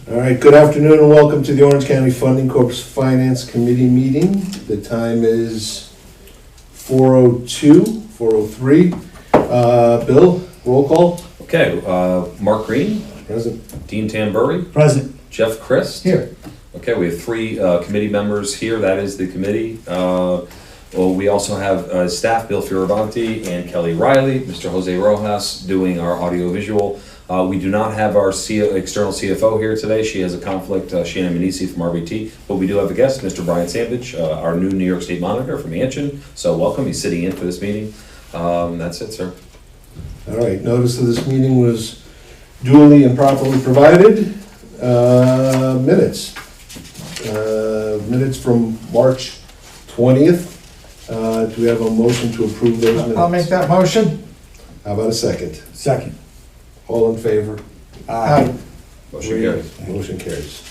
All right, good afternoon and welcome to the Orange County Funding Corp's Finance Committee meeting. The time is 4:03. Bill, roll call. Okay, Mark Green, Present. Dean Tambury, Present. Jeff Christ. Here. Okay, we have three committee members here. That is the committee. Well, we also have staff, Bill Fioravanti and Kelly Riley, Mr. Jose Rojas doing our audio-visual. We do not have our external CFO here today. She has a conflict, Shannon Manisi from RBT, but we do have a guest, Mr. Brian Sandvich, our new New York State monitor from Anshin. So welcome, he's sitting in for this meeting. That's it, sir. All right, notice of this meeting was duly and properly provided. Minutes. Minutes from March 20th. Do we have a motion to approve those minutes? I'll make that motion. How about a second? Second. All in favor? Aye. Motion carries. Motion carries.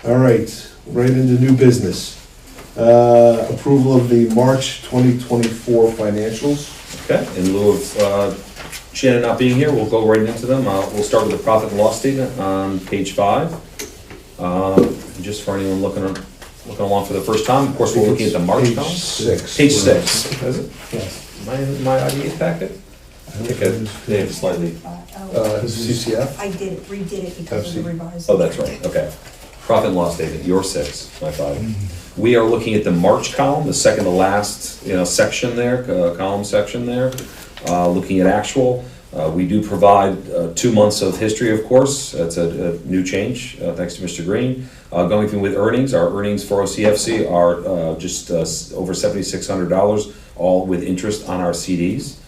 All right, right into new business. Approval of the March 2024 financials. Okay, in lieu of Shannon not being here, we'll go right into them. We'll start with the profit and loss statement on page 5. Just for anyone looking along for the first time, of course, we're looking at the March column. Page 6. Page 6. Is it? Yes. My IDA packet? I think they have slightly. CCF? I redid it because of the revised. Oh, that's right, okay. Profit and loss statement, your 6, my 5. We are looking at the March column, the second to last, section there, column section there. Looking at actual, we do provide 2 months of history, of course. That's a new change, thanks to Mr. Green. Going through with earnings, our earnings for OCFC are just over $7,600, all with interest on our CDs.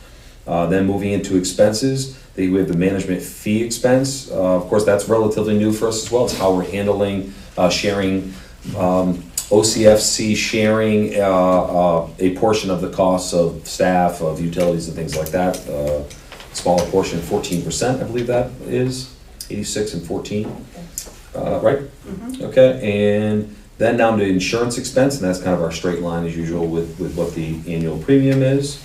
Then moving into expenses, we have the management fee expense. Of course, that's relatively new for us as well. It's how we're handling sharing, OCFC sharing a portion of the costs of staff, of utilities and things like that. Smaller portion, 14%, I believe that is, 86 and 14, right? Mm-hmm. Okay, and then down to insurance expense, and that's kind of our straight line as usual with what the annual premium is.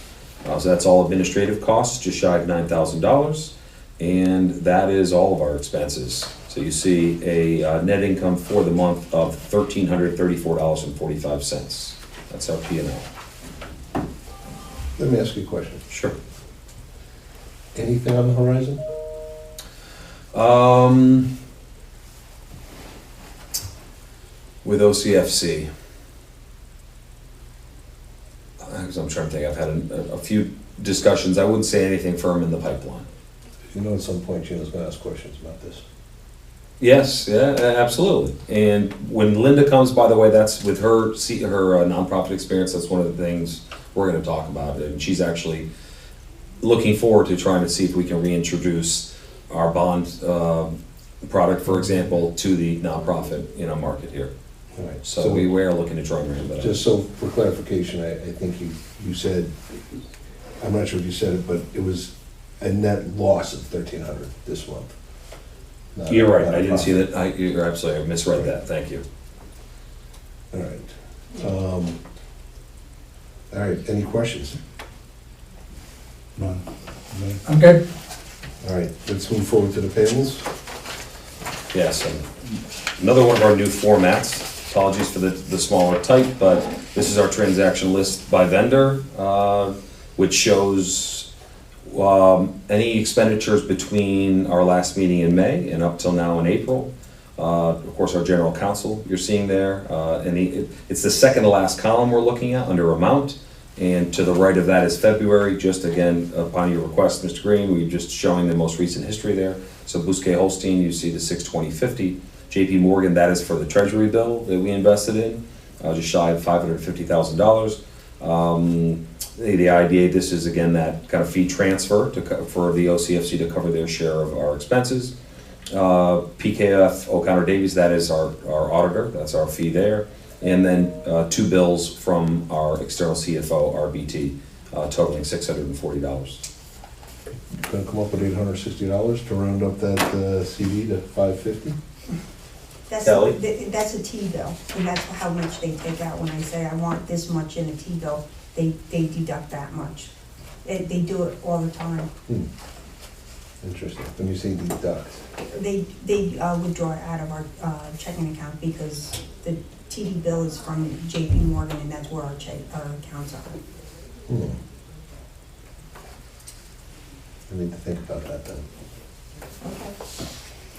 So that's all administrative costs, just shy of $9,000, and that is all of our expenses. So you see a net income for the month of $1,334.45. That's our P&L. Let me ask you a question. Sure. Anything on the horizon? With OCFC. Because I'm trying to think, I've had a few discussions. I wouldn't say anything firm in the pipeline. You know, at some point Gina's going to ask questions about this. Yes, yeah, absolutely. And when Linda comes, by the way, that's with her nonprofit experience. That's one of the things we're going to talk about. And she's actually looking forward to trying to see if we can reintroduce our bond product, for example, to the nonprofit market here. All right. So we are looking to try and ramp that up. Just so for clarification, I think you said, I'm not sure if you said it, but it was a net loss of $1,300 this month. You're right. I didn't see that. You're absolutely. I misread that. Thank you. All right. All right. Any questions? None. I'm good. All right. Let's move forward to the payables. Yes. And another one of our new formats. Apologies for the smaller type, but this is our transaction list by vendor, which shows any expenditures between our last meeting in May and up till now in April. Of course, our general counsel you're seeing there, and it's the second to last column we're looking at under amount, and to the right of that is February. Just again, upon your request, Mr. Green, we're just showing the most recent history there. So Bousquet Holstein, you see the 62050. JP Morgan, that is for the Treasury bill that we invested in, just shy of $550,000. The IDA, this is again that kind of fee transfer for the OCFC to cover their share of our expenses. PKF O'Connor Davies, that is our auditor, that's our fee there. And then 2 bills from our external CFO, RBT, totaling $640. Going to come up with $860 to round up that CD to $550. Kelly? That's a T-bill, and that's how much they take out when I say I want this much in a T-bill. They deduct that much. They do it all the time. Interesting. When you say deduct. They withdraw it out of our checking account because the TD bill is from JP Morgan and that's where our accounts are. I need to think about that then.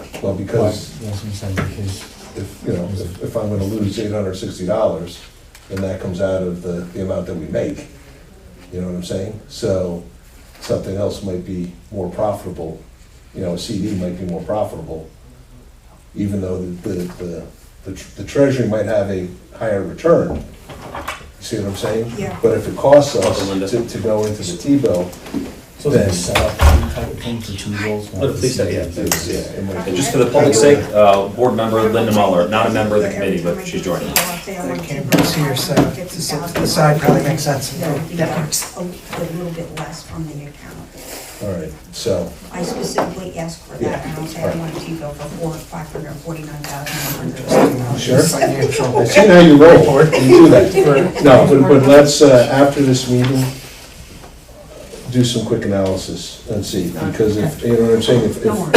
Okay. Well, because That's what I'm saying, because if I'm gonna lose $860, then that comes out of the amount that we make. You know what I'm saying? So something else might be more profitable, a CD might be more profitable, even though the treasury might have a higher return. You see what I'm saying? Yeah. But if it costs us Welcome, Linda. to go into the T-bill, So then they set up some type of thing for two rolls. Please say, yeah. it might And be. just for the public's sake, board member Linda Muller, not a member of the committee, but she's joining us. They can't proceed here, so the side probably makes sense. That works. A little bit less from the account. All right, so, I specifically asked for that, Yeah, and I'll say right. I want a T-bill for $549,100. sure. Financial. I see how you roll, you do that. No, but let's, after this meeting, do some quick analysis and see, because if, you know what I'm saying, Don't worry.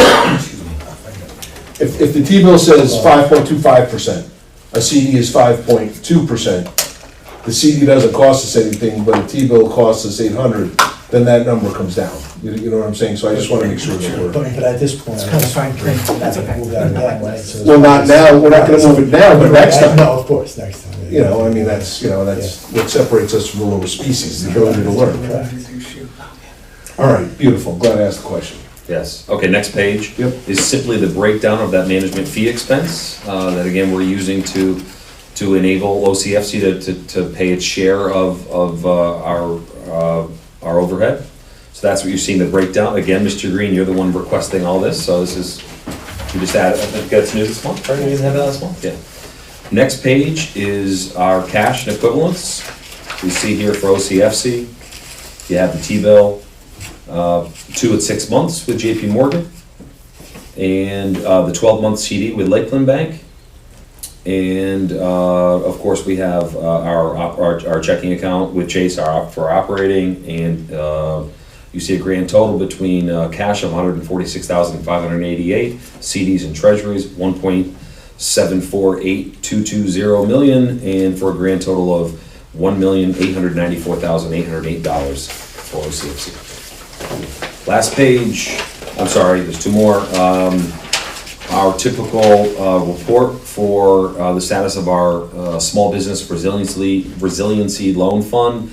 if the T-bill says 5.25%, a CD is 5.2%, the CD doesn't cost us anything, but a T-bill costs us 800, then that number comes down. You know what I'm saying? So I just want to make sure that we're, But at this point, it's kind of fine print. That's okay. Move that again, right? So well, not now, we're not gonna move it now, but next time. No, of course, next time. I mean, that's what separates us from the lower species, the ability to learn. All right, beautiful, glad I asked the question. Yes, okay, next page. Yep. Is simply the breakdown of that management fee expense, that again, we're using to enable OCFC to pay its share of our overhead. So that's what you're seeing, the breakdown. Again, Mr. Green, you're the one requesting all this, so this is, we just added, I think that's new this month, right? We didn't have that last month? Yeah. Next page is our cash and equivalents. We see here for OCFC, you have the T-bill, 2 at 6 months with JP Morgan, and the 12-month CD with Lakeland Bank. And of course, we have our checking account with Chase for operating, and you see a grand total between cash of $146,588, CDs and treasuries $1.748220 million, and for a grand total of $1,894,808 for OCFC. Last page, I'm sorry, there's 2 more. Our typical report for the status of our Small Business Resiliency Loan Fund.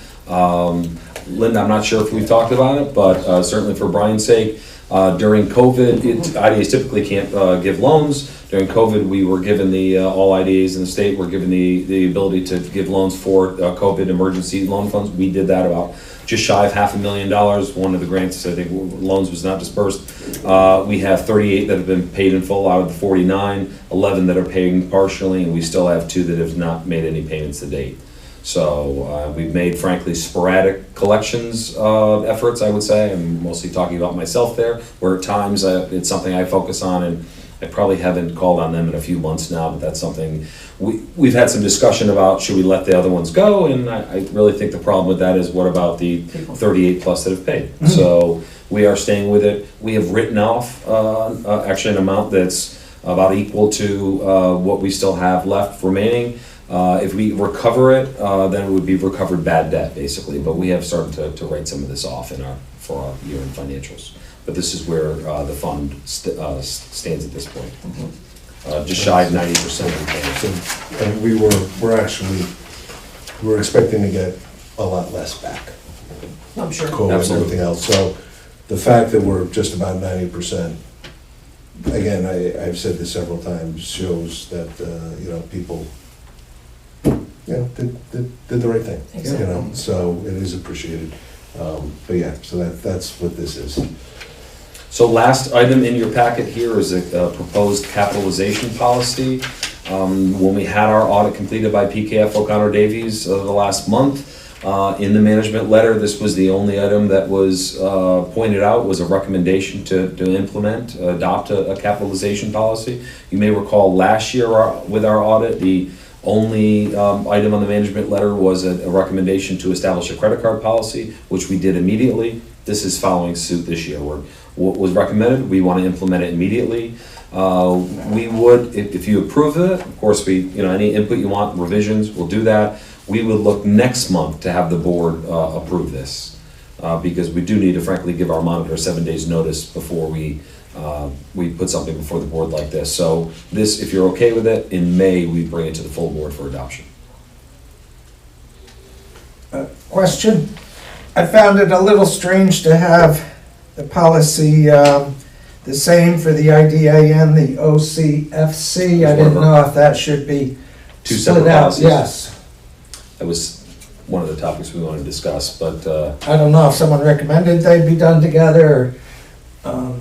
Linda, I'm not sure if we've talked about it, but certainly for Brian's sake, during COVID, IDAs typically can't give loans. During COVID, we were given all IDAs in the state were given the ability to give loans for COVID emergency loan funds. We did that about just shy of $500,000. One of the grants, I think, loans was not dispersed. We have 38 that have been paid in full out of the 49, 11 that are paying partially, and we still have 2 that have not made any payments to date. So we've made, frankly, sporadic collections efforts, I would say. I'm mostly talking about myself there, where at times it's something I focus on, and I probably haven't called on them in a few months now, but that's something we've had some discussion about. Should we let the other ones go? And I really think the problem with that is, what about the 38 plus that have paid? Mm-hmm. So we are staying with it. We have written off actually an amount that's about equal to what we still have left remaining. If we recover it, then it would be recovered bad debt, basically. But we have started to write some of this off for our year-end financials. But this is where the fund stands at this point. Mm-hmm. Just shy of 90% repayment. So, and we're expecting to get a lot less back. I'm sure. COVID and Absolutely. everything else. So the fact that we're just about 90%, again, I've said this several times, shows that, people, did the right thing. Exactly. So it is appreciated. But yeah, so that's what this is. So last item in your packet here is a proposed capitalization policy. When we had our audit completed by PKF O'Connor Davies the last month, in the management letter, this was the only item that was pointed out, was a recommendation to adopt a capitalization policy. You may recall last year with our audit, the only item on the management letter was a recommendation to establish a credit card policy, which we did immediately. This is following suit this year. What was recommended, we want to implement it immediately. We would, if you approve it, of course, any input you want, revisions, we'll do that. We would look next month to have the board approve this, because we do need to frankly give our monitor 7 days notice before we put something before the board like this. So this, if you're okay with it, in May, we bring it to the full board for adoption. Question? I found it a little strange to have the policy the same for the IDA and the OCFC. I didn't know if that should be Two separate split out. policies. Yes. That was one of the topics we wanted to discuss, but I don't know if someone recommended they be done together, or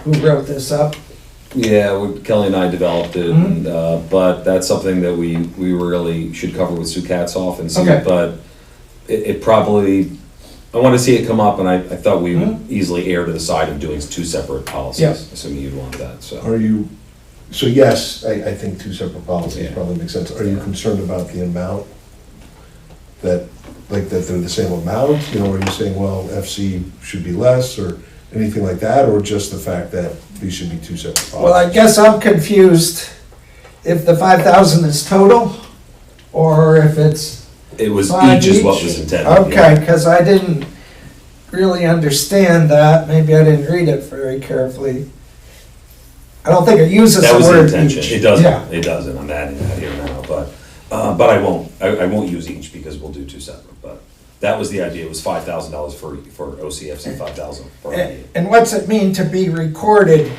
who wrote this up. yeah, Kelly and I developed it, and, but that's something that we really should cover with Sue Katzoff and see. Okay. But it probably, I want to see it come up, and I thought we would easily err to the side of doing two separate policies, Yeah. assuming you'd want that. So Are you, so yes, I think two separate policies Yeah. probably make sense. Are you concerned about the amount? That they're the same amount? Are you saying, well, FC should be less, or anything like that, or just the fact that these should be two separate policies? Well, I guess I'm confused if the 5,000 is total, or if it's it was five each is what each? was intended. Okay, because I didn't really understand that. Maybe I didn't read it very carefully. I don't think it uses That the was the word intention. each. It doesn't. Yeah. It doesn't. I'm adding that here now, but I won't. I won't use each because we'll do two separate. But that was the idea. It was $5,000 for OCFC, 5,000 for IDA. And what's it mean to be recorded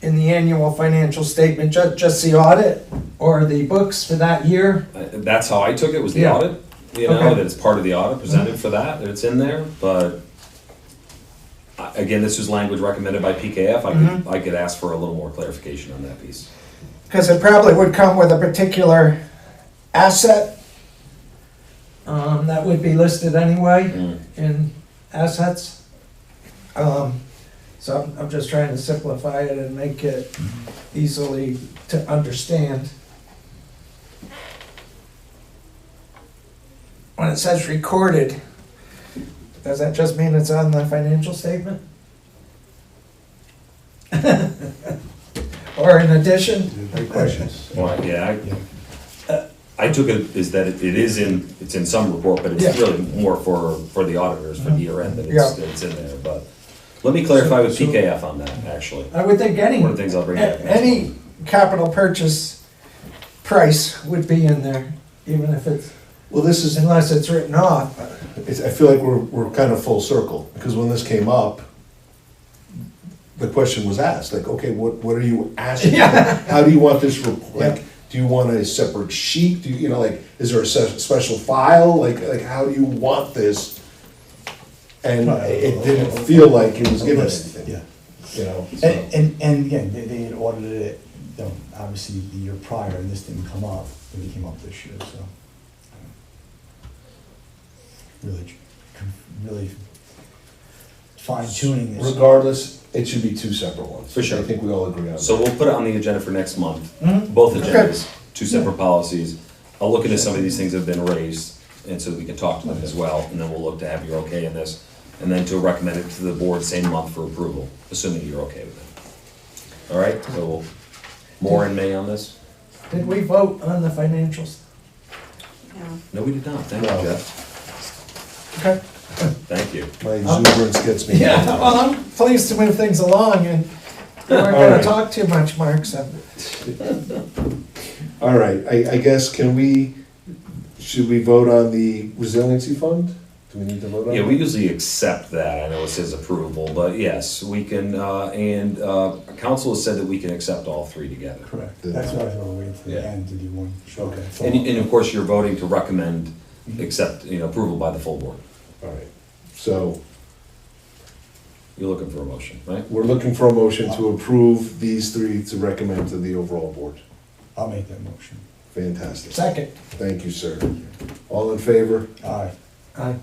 in the annual financial statement? Just the audit or the books for that year? That's how I took it. Was the Yeah. audit? Okay. That it's part of the audit presented for that it's in there. But again, this was language recommended by PKF. I could ask for a little more clarification on that piece. Because it probably would come with a particular asset that would be listed anyway in assets. So I'm just trying to simplify it and make it easily to understand. When it says recorded, does that just mean it's on the financial statement? Or in addition? Great questions. Well, yeah, I took it is that it's in some report, but it's Yeah. really more for the auditors for the year end that Yeah. it's in there. But let me clarify with PKF on that, actually. I would think any, One of the things I'll bring back next any month. capital purchase price would be in there, even if it's, Well, this is, unless it's written off. I feel like we're kind of full circle, because when this came up, the question was asked, like, okay, what are you asking? Yeah. How do you want this, Yeah. do you want a separate sheet? Do you, is there a special file? Like, how do you want this? And it didn't feel like it was given anything. Yeah. So. And again, they had audited it, obviously the year prior, and this didn't come up, and it came up this year, so. Really fine tuning this. Regardless, it should be two separate ones. For sure. I think we all agree on that. So we'll put it on the agenda for next month. Mhm. Both Okay. agendas, two separate policies. I'll look into some of these things that have been raised, and so we can talk to them as well, and then we'll look to have your okay in this, and then to recommend it to the board same month for approval, assuming you're okay with it. All right, so more in May on this? Did we vote on the financials? No, we did not. Thank you, No. Jeff. Okay. Thank you. My exuberance gets me. Yeah, well, I'm pleased to move things along, and you weren't All gonna right. talk too much, Mark, so. All right, I guess, should we vote on the resiliency fund? Do we need to vote on it? Yeah, we usually accept that. I know it says approval, but yes, we can, and council has said that we can accept all three together. Correct, that's what I thought, waiting for the Yeah. end to do one. Okay. And of course, you're voting to recommend approval by the full board. All right, so You're looking for a motion, right? we're looking for a motion to approve these three to recommend to the overall board. I'll make that motion. Fantastic. Second. Thank you, sir. All in favor? Aye. Aye.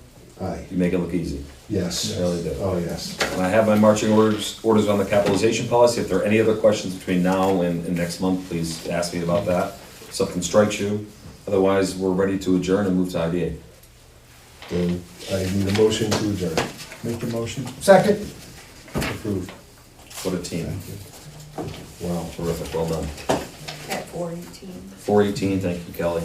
Aye. You make it look easy. Yes. Really do. Oh, yes. And I have my marching orders on the capitalization policy. If there are any other questions between now and next month, please ask me about that. If something strikes you. Otherwise, we're ready to adjourn and move to IDA. Then I need a motion to adjourn. Make the motion. Second? Approved. What a team. Thank you. Wow, terrific, well done. At 4:18. 4:18, thank you, Kelly.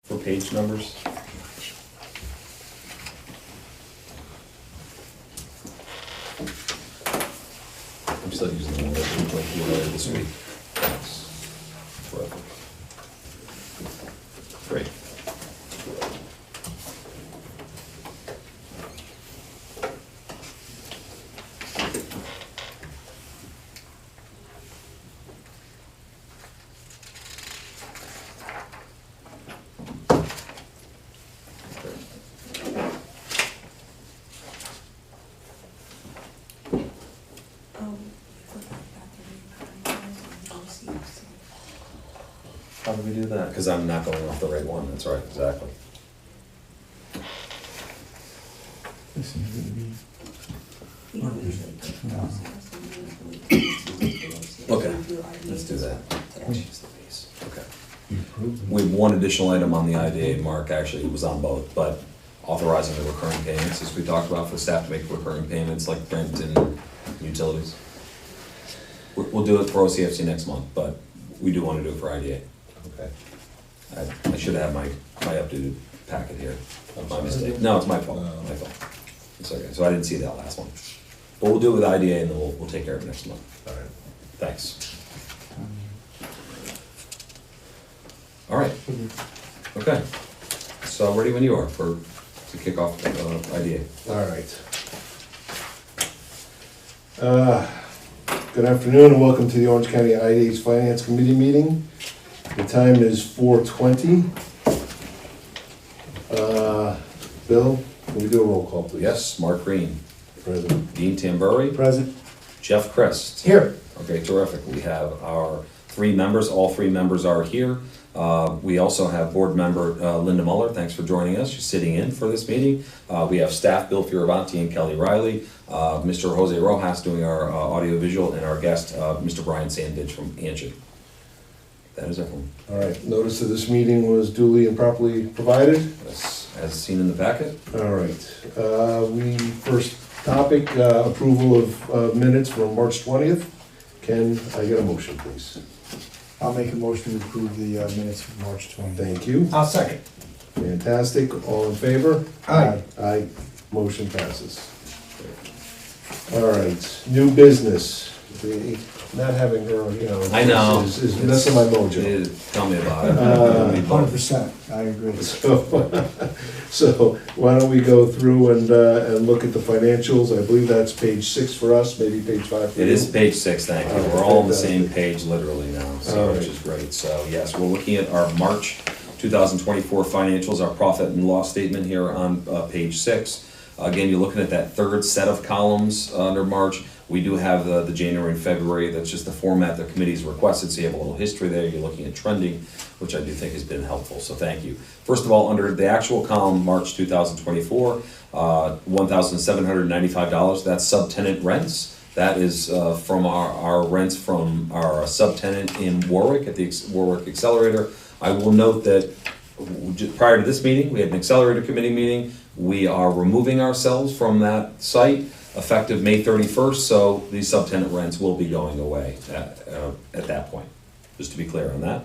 For page numbers? I'm still using the one that we went through earlier this week. That's terrific. Great. Oh, forgot about the OCFC. How do we do that? Because I'm not going off the right one, that's right, exactly. This is gonna be. We don't usually do No. Okay, let's do that. today. Okay. You approved them. We have one additional item on the IDA, Mark, actually, it was on both, but authorizing the recurring payments, as we talked about, for staff to make recurring payments like rent and utilities. We'll do it for OCFC next month, but we do want to do it for IDA. Okay. I should have my updated packet here. My mistake. No, it's my fault, No. my fault. It's okay, so I didn't see that last one. But we'll do it with IDA and then we'll take care of it next month. All right. Thanks. All right, okay. So ready when you are to kick off IDA. All right. Good afternoon and welcome to the Orange County IDA's Finance Committee meeting. The time is 4:20. Bill, can we do a roll call, please? Yes, Mark Green, President. Dean Tamburri, Present. Jeff Christ. Here. Okay, terrific. We have our three members, all three members are here. We also have board member Linda Muller, thanks for joining us, she's sitting in for this meeting. We have staff Bill Fioravanti and Kelly Riley, Mr. Jose Rojas doing our audio visual, and our guest, Mr. Brian Sandidge from Anshin. That is everyone. All right, notice of this meeting was duly and properly provided. As seen in the packet. All right, we, first topic, approval of minutes from March 20th. Can I get a motion, please? I'll make a motion to approve the minutes from March 20th. Thank you. I'll second. Fantastic, all in favor? Aye. Aye, motion passes. All right, new business. Not having her, you know. I know. Is messing my mojo. Tell me about it. 100%, I agree. So why don't we go through and look at the financials? I believe that's page 6 for us, maybe page 5 for you. It is page 6, thank you. We're all on the same page literally now, so, All which right. is great. So yes, we're looking at our March 2024 financials, our profit and loss statement here on page 6. Again, you're looking at that third set of columns under March. We do have the January and February, that's just the format the committee's requested, so you have a little history there. You're looking at trending, which I do think has been helpful, so thank you. First of all, under the actual column, March 2024, $1,795, that's subtenant rents. That is from our rents from our subtenant in Warwick at the Warwick Accelerator. I will note that prior to this meeting, we had an Accelerator Committee meeting. We are removing ourselves from that site effective May 31st, so these subtenant rents will be going away at that point, just to be clear on that.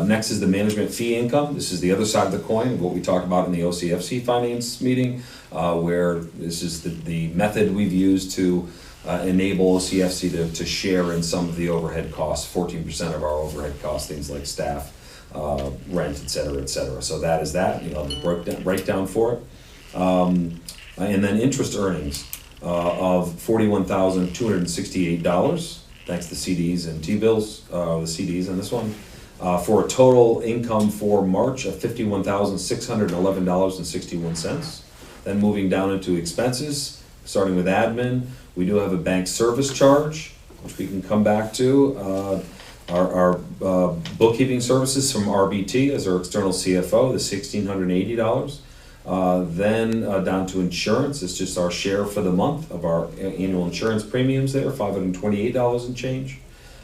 Next is the management fee income. This is the other side of the coin, what we talked about in the OCFC finance meeting, where this is the method we've used to enable OCFC to share in some of the overhead costs, 14% of our overhead costs, things like staff, rent, et cetera, et cetera. So that is that, you'll have a breakdown for it. And then interest earnings of $41,268, thanks to CDs and T-bills, the CDs on this one, for a total income for March of $51,611.61. Then moving down into expenses, starting with admin, we do have a bank service charge, which we can come back to, Our bookkeeping services from RBT as our external CFO, the $1,680. Then down to insurance, it's just our share for the month of our annual insurance premiums there, $528 and change.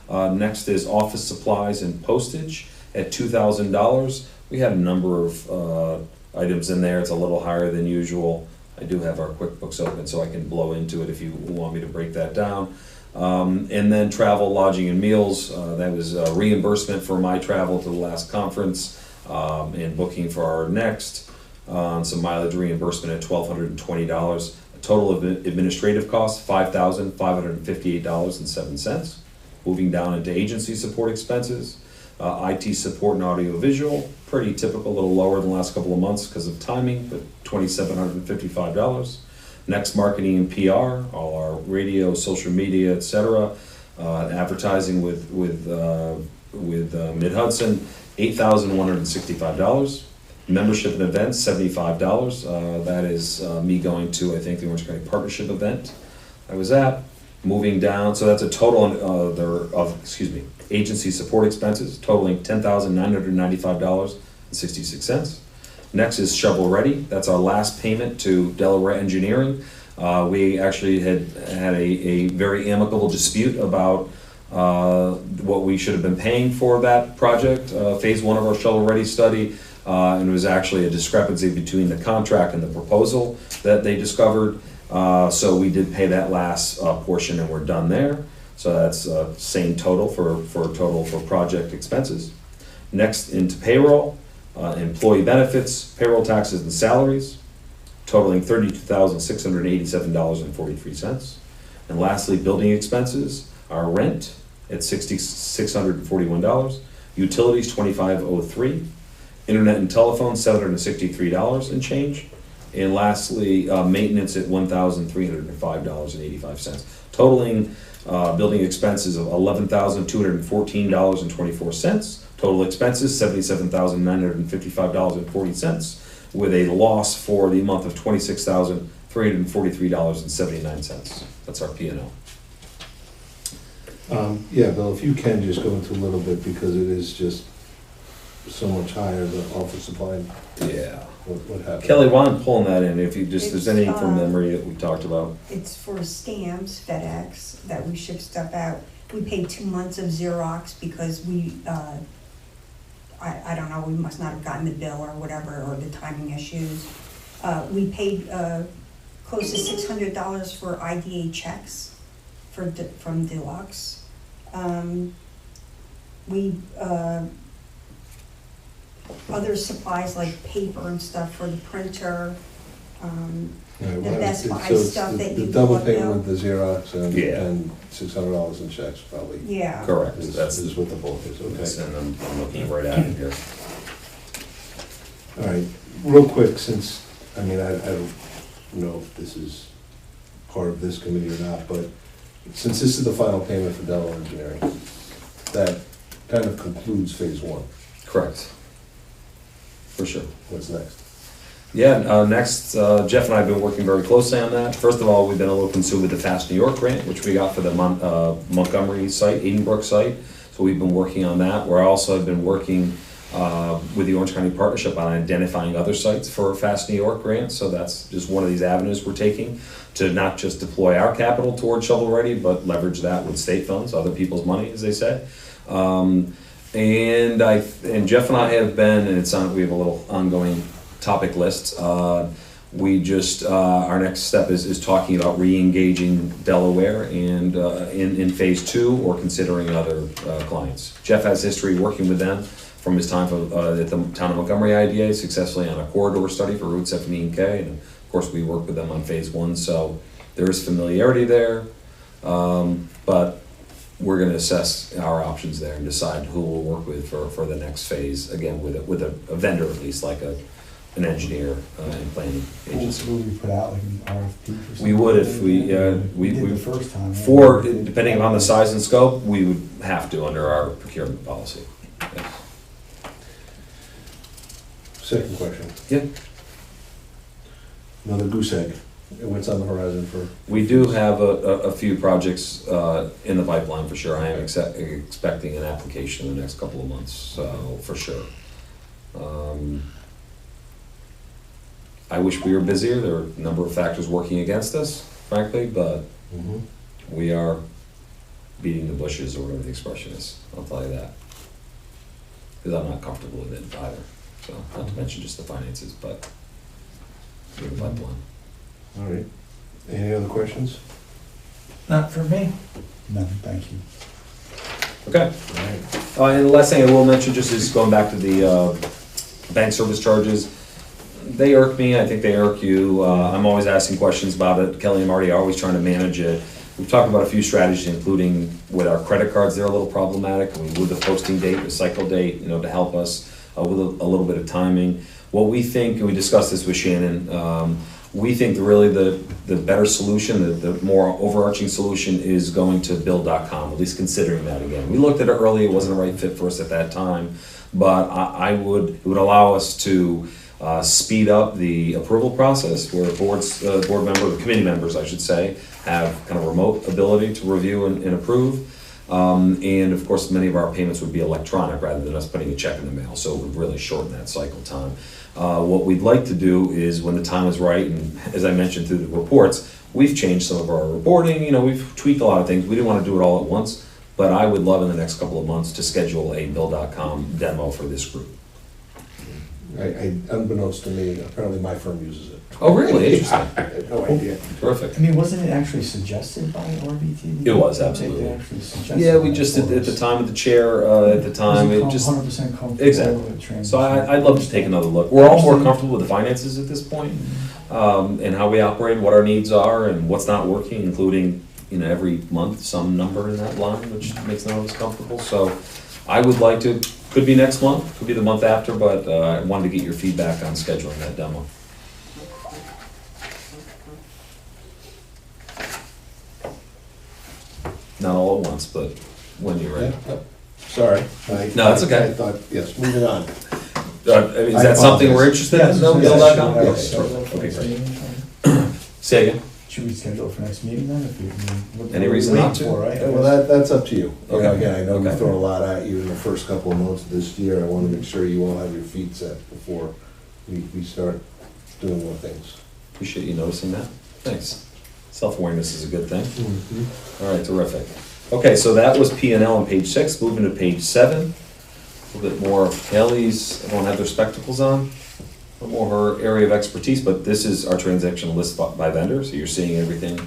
Next is office supplies and postage at $2,000. We had a number of items in there. It's a little higher than usual. I do have our QuickBooks open, so I can blow into it if you want me to break that down. And then travel, lodging, and meals. That was reimbursement for my travel to the last conference and booking for our next. Some mileage reimbursement at $1,220. A total of administrative costs, $5,558.07. Moving down into agency support expenses. IT support and audiovisual, pretty typical, a little lower than the last couple of months because of timing, but $2,755. Next, marketing and PR, all our radio, social media, etc. Advertising with Mid-Hudson, $8,165. Membership and events, $75. That is me going to, I think, the Orange County Partnership event I was at. Moving down, so that's a total of agency support expenses totaling $10,995.66. Next is shovel ready. That's our last payment to Delaware Engineering. We actually had a very amicable dispute about what we should have been paying for that project, phase one of our shovel ready study. And it was actually a discrepancy between the contract and the proposal that they discovered. So we did pay that last portion and we're done there. So that's same total for project expenses. Next, into payroll, employee benefits, payroll taxes and salaries, totaling $32,687.43. And lastly, building expenses, our rent at $6,641, utilities $2,503, internet and telephone $763 and change. And lastly, maintenance at $1,305.85, totaling building expenses of $11,214.24. Total expenses $77,955.40, with a loss for the month of $26,343.79. That's our P&L. Yeah, Bill, if you can just go into a little bit, because it is just so much higher, the office supply. Yeah. What happened? Kelly, why don't pull that in, if you just, there's anything from It's, memory that we talked about. It's for stamps, FedEx, that we ship stuff out. We paid 2 months of Xerox because we, I don't know, we must not have gotten the bill or whatever, or the timing issues. We paid close to $600 for IDA checks from Deluxe. Other supplies like paper and stuff for the printer, the Best Buy stuff that you The double bought payment though. with the Xerox Yeah. and $600 in checks probably. Yeah. Correct. That's what the bulk is, okay. And I'm looking right at it here. All right, real quick, since, I mean, I don't know if this is part of this committee or not, but since this is the final payment for Delaware Engineering, that kind of concludes phase one. Correct. For sure. What's next? Yeah, next, Jeff and I have been working very closely on that. First of all, we've been a little consumed with the Fast New York grant, which we got for the Montgomery site, Edenbrook site. So we've been working on that. We also have been working with the Orange County Partnership on identifying other sites for Fast New York grants. So that's just one of these avenues we're taking to not just deploy our capital towards shovel ready, but leverage that with state funds, other people's money, as they say. And Jeff and I have been, and we have a little ongoing topic list. We just, our next step is talking about re-engaging Delaware and in phase two, or considering other clients. Jeff has history working with them from his time at the town of Montgomery IDA, successfully on a corridor study for Route 17K, and of course we worked with them on phase one, so there is familiarity there. But we're going to assess our options there and decide who we'll work with for the next phase, again with a vendor, at least like an engineer and planning agency. Would we put out like an RFP for something? We would if we did the first time. for, depending upon the size and scope, we would have to under our procurement policy. Yes. Second question, Yeah. another goose egg. What's on the horizon for? We do have a few projects in the pipeline for sure. I am expecting an application in the next couple of months, so for sure. I wish we were busier. There are a number of factors working against us, frankly, but Mhm. we are beating the bushes, or whatever the expression is. I'll tell you that. Because I'm not comfortable with it either. So, not to mention just the finances, but in the pipeline. All right. Any other questions? Not for me. No, thank you. Okay. All right. And the last thing I will mention, just is going back to the bank service charges. They irk me, I think they irk you. I'm always asking questions about it. Kelly and Marty are always trying to manage it. We've talked about a few strategies, including with our credit cards, they're a little problematic. We move the posting date, the cycle date, to help us with a little bit of timing. What we think, and we discussed this with Shannon, we think really the better solution, the more overarching solution is going to Bill.com, at least considering that again. We looked at it early, it wasn't a right fit for us at that time, but it would allow us to speed up the approval process where board members, committee members, I should say, have kind of remote ability to review and approve. And of course, many of our payments would be electronic rather than us putting a check in the mail, so it would really shorten that cycle time. What we'd like to do is, when the time is right, and as I mentioned through the reports, we've changed some of our reporting, we've tweaked a lot of things. We didn't want to do it all at once, but I would love in the next couple of months to schedule a Bill.com demo for this group. Unbeknownst to me, apparently my firm uses it. Oh, really? Interesting. I had no idea. Terrific. I mean, wasn't it actually suggested by RBT? It was, absolutely. They actually suggested Yeah, we that just, for at the us. time of the chair, at the time, it just, 100% comfortable Exactly. with the transition. so I'd love to take another look. We're all more comfortable with the finances at this point, and how we operate, what our needs are, and what's not working, including, every month, some number in that line, which makes none of us comfortable. So I would like to, could be next month, could be the month after, but I wanted to get your feedback on scheduling that demo. Not all at once, but when you're ready. Yep. Sorry. No, it's okay. I thought, yes, moving on. Is I that something we're apologize. interested in? No, Bill.com? Yes. Okay, great. Say again? Should we schedule it for next meeting then? What Any are we reason waiting not to? for, right? Yeah, well, that's up to you. Okay. Again, I know Okay. we've thrown a lot at you in the first couple of months of this year. I want to make sure you all have your feet set before we start doing more things. Appreciate you noticing that. Thanks. Self-awareness is a good thing. All right, terrific. Okay, so that was P&L on page 6. Moving to page 7. A little bit more of Kelly's, everyone have their spectacles on. A little more her area of expertise, but this is our transaction list by vendor, so you're seeing everything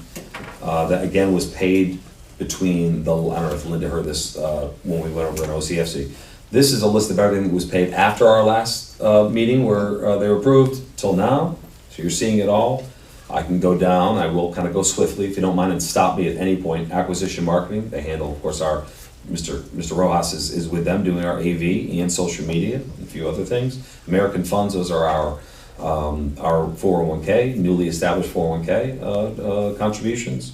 that again was paid between I don't know if Linda heard this when we went over an OCFC. This is a list of everything that was paid after our last meeting where they were approved till now, so you're seeing it all. I can go down, I will kind of go swiftly if you don't mind, and stop me at any point. Acquisition marketing, they handle, of course, our Mr. Rojas is with them doing our AV and social media and a few other things. American funds, those are our 401k, newly established 401k contributions.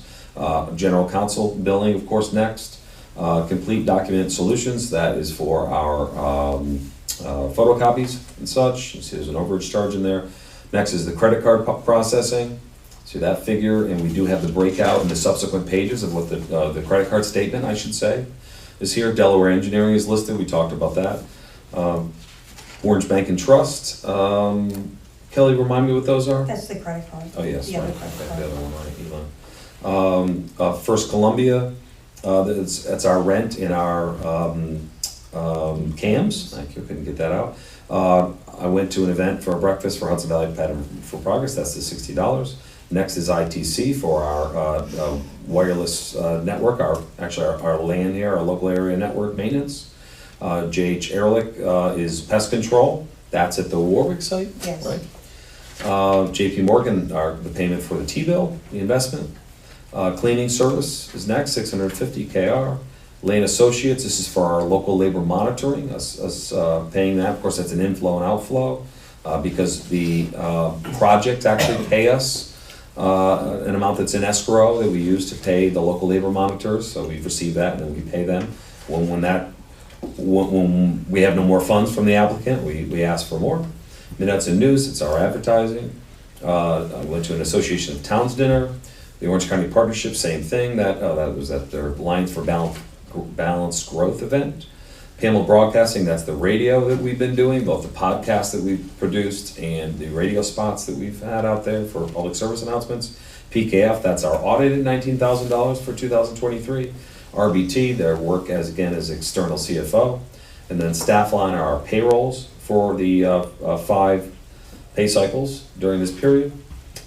General counsel billing, of course, next. Complete document solutions, that is for our photocopies and such. You see there's an overage charge in there. Next is the credit card processing. See that figure, and we do have the breakout in the subsequent pages of what the credit card statement, I should say, is here. Delaware Engineering is listed, we talked about that. Orange Bank and Trust. Kelly, remind me what those are? That's the credit card. Oh, yes, The right, other credit okay, card. the other one, right, Elon. First Columbia, that's our rent in our CAMs, I couldn't get that out. I went to an event for a breakfast for Hudson Valley Pattern for Progress, that's the $60. Next is ITC for our wireless network, our LAN here, our local area network maintenance. JH Ehrlich is pest control, that's at the Warwick site, Yes. right? JP Morgan, the payment for the T-bill, the investment. Cleaning service is next, 650 KR. Lane Associates, this is for our local labor monitoring, us paying that. Of course, that's an inflow and outflow because the projects actually pay us an amount that's in escrow that we use to pay the local labor monitors. So we've received that and then we pay them. When we have no more funds from the applicant, we ask for more. Minutes and News, it's our advertising. I went to an Association of Towns dinner. The Orange County Partnership, same thing. That was at their Alliance for Balanced Growth event. Pamela Broadcasting, that's the radio that we've been doing, both the podcasts that we've produced and the radio spots that we've had out there for public service announcements. PKF, that's our audit at $19,000 for 2023. RBT, their work as external CFO. And then staff line are our payrolls for the 5 pay cycles during this period.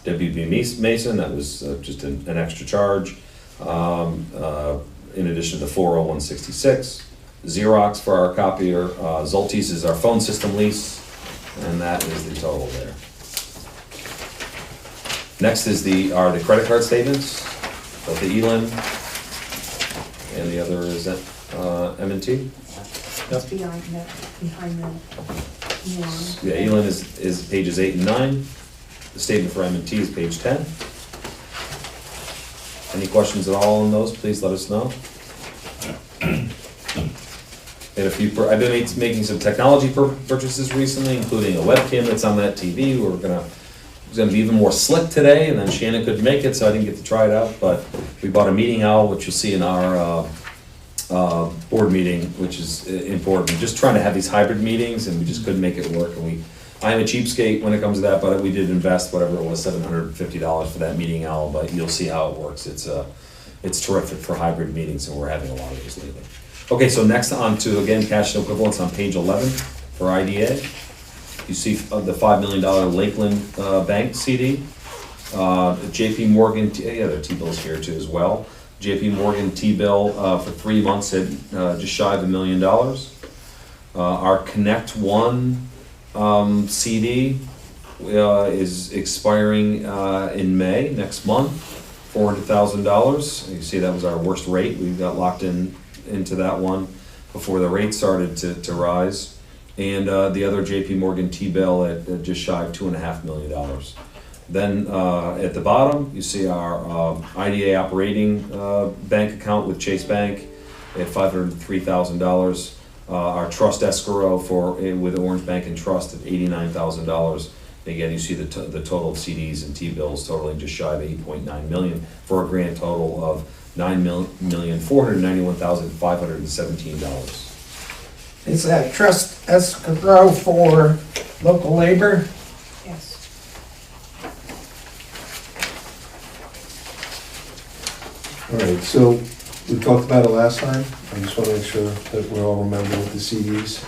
WB Mason, that was just an extra charge, in addition to the 40166. Xerox for our copier, Zoltis is our phone system lease, and that is the total there. Next is are the credit card statements, both the ELIN and the other is M&T. It's behind the one. Yeah, ELIN is pages 8 and 9. The statement for M&T is page 10. Any questions at all on those, please let us know. And I've been making some technology purchases recently, including a webcam that's on that TV. It's gonna be even more slick today, and then Shannon couldn't make it, so I didn't get to try it out. But we bought a meeting owl, which you'll see in our board meeting, which is important. Just trying to have these hybrid meetings, and we just couldn't make it work. And I am a cheapskate when it comes to that, but we did invest whatever it was, $750 for that meeting owl. But you'll see how it works. It's terrific for hybrid meetings, and we're having a lot of those lately. Okay, so next on to, again, cash and equivalents on page 11 for IDA. You see the $5 million Lakeland Bank CD. JP Morgan, there are T-bills here too as well. JP Morgan T-bill for 3 months at just shy of $1 million. Our Connect One CD is expiring in May, next month, $400,000. You see that was our worst rate. We got locked into that one before the rate started to rise. And the other JP Morgan T-bill at just shy of $2.5 million. Then at the bottom, you see our IDA operating bank account with Chase Bank at $503,000. Our trust escrow with Orange Bank and Trust at $89,000. Again, you see the total of CDs and T-bills totaling just shy of $8.9 million for a grand total of $9,491,517. Is that trust escrow for local labor? Yes. All right, so we talked about it last time. I just want to make sure that we all remember with the CDs.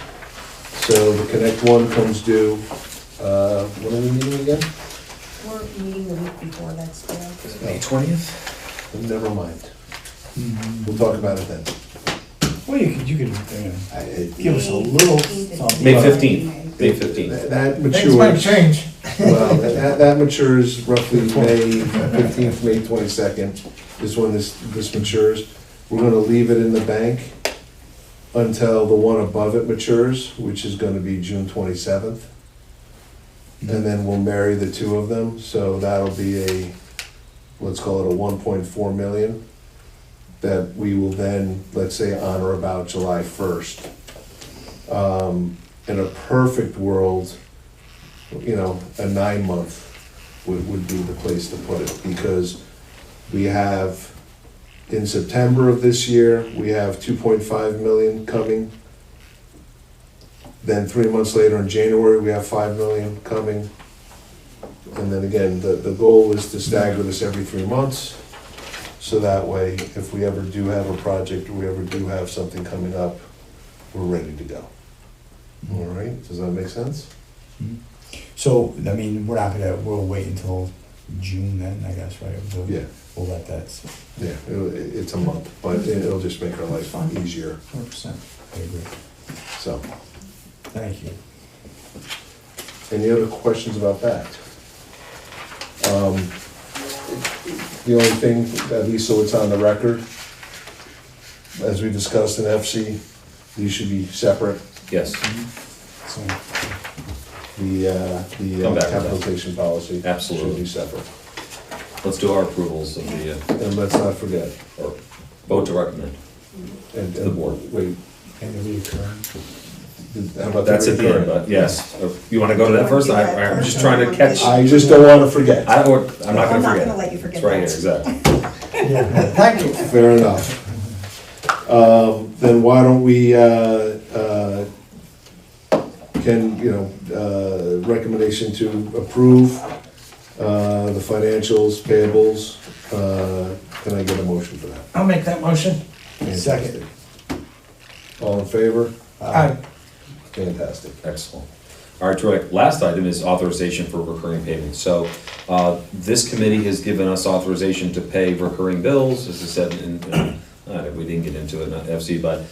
So the Connect One comes due, when are we meeting again? We're meeting the week before, that's the. May 20th? Never mind. We'll talk about it then. Well, you could give us a little something. May 15th. May 15th. That Things might matures, change. well, that matures roughly May 15th, May 22nd is when this matures. We're gonna leave it in the bank until the one above it matures, which is gonna be June 27th. And then we'll marry the two of them, so that'll be let's call it a 1.4 million that we will then, let's say, on or about July 1st. In a perfect world, a 9-month would be the place to put it, because we have, in September of this year, we have 2.5 million coming. Then 3 months later in January, we have 5 million coming. And then again, the goal is to stagger this every 3 months. So that way, if we ever do have a project, or we ever do have something coming up, we're ready to go. All right, does that make sense? So, I mean, we'll wait until June then, I guess, right? Yeah. We'll let that, Yeah, it's a month, but it'll just make our life easier, 100%, I agree. so. Thank you. Any other questions about that? The only thing, at least so it's on the record, as we discussed in FC, these should be separate. Yes, So, The Come back with that. capitalization policy Absolutely. should be separate. let's do our approvals of the, And let's not forget, or vote to recommend. and To the board. Wait, and the reoccurring. How about the That's at the end, recurring? but yes. You wanna go to that first? I'm just trying to catch, I just don't wanna forget. I'm not I'm gonna not forget. gonna let you forget It's right here, that. exactly. Thank you. Fair enough. Then why don't we, recommendation to approve the financials, payables, can I get a motion for that? I'll make that motion. Fantastic. All in favor? Aye. Fantastic. Excellent. All right, Troy, last item is authorization for recurring payments. So, this committee has given us authorization to pay recurring bills, as I said, we didn't get into it in FC, but,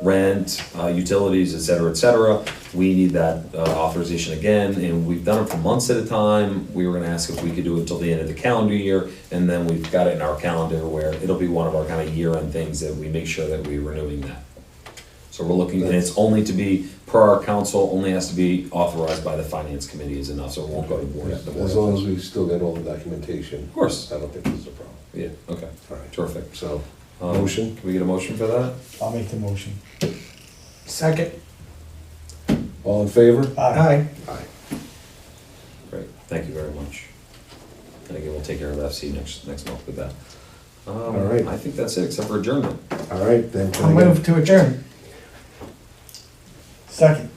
rent, utilities, et cetera, we need that, authorization again, and we've done it for months at a time. We were gonna ask if we could do it until the end of the calendar year, and then we've got it in our calendar where it'll be one of our kind of year-end things that we make sure that we're renewing that. So we're looking, and it's only to be, per our council, only has to be authorized by the finance committee is enough, so it won't go to board. the board. As long as we still get all the documentation, Of course, I don't think there's a problem. yeah, okay, All right, terrific. so, Motion, can we get a motion for that? I'll make the motion. Second. all in favor? Aye. Aye. Great, thank you very much. And again, we'll take care of FC next month with that. All right. I think that's it, except for adjournment. All right, then. can I'll I get- move to adjourn. Second.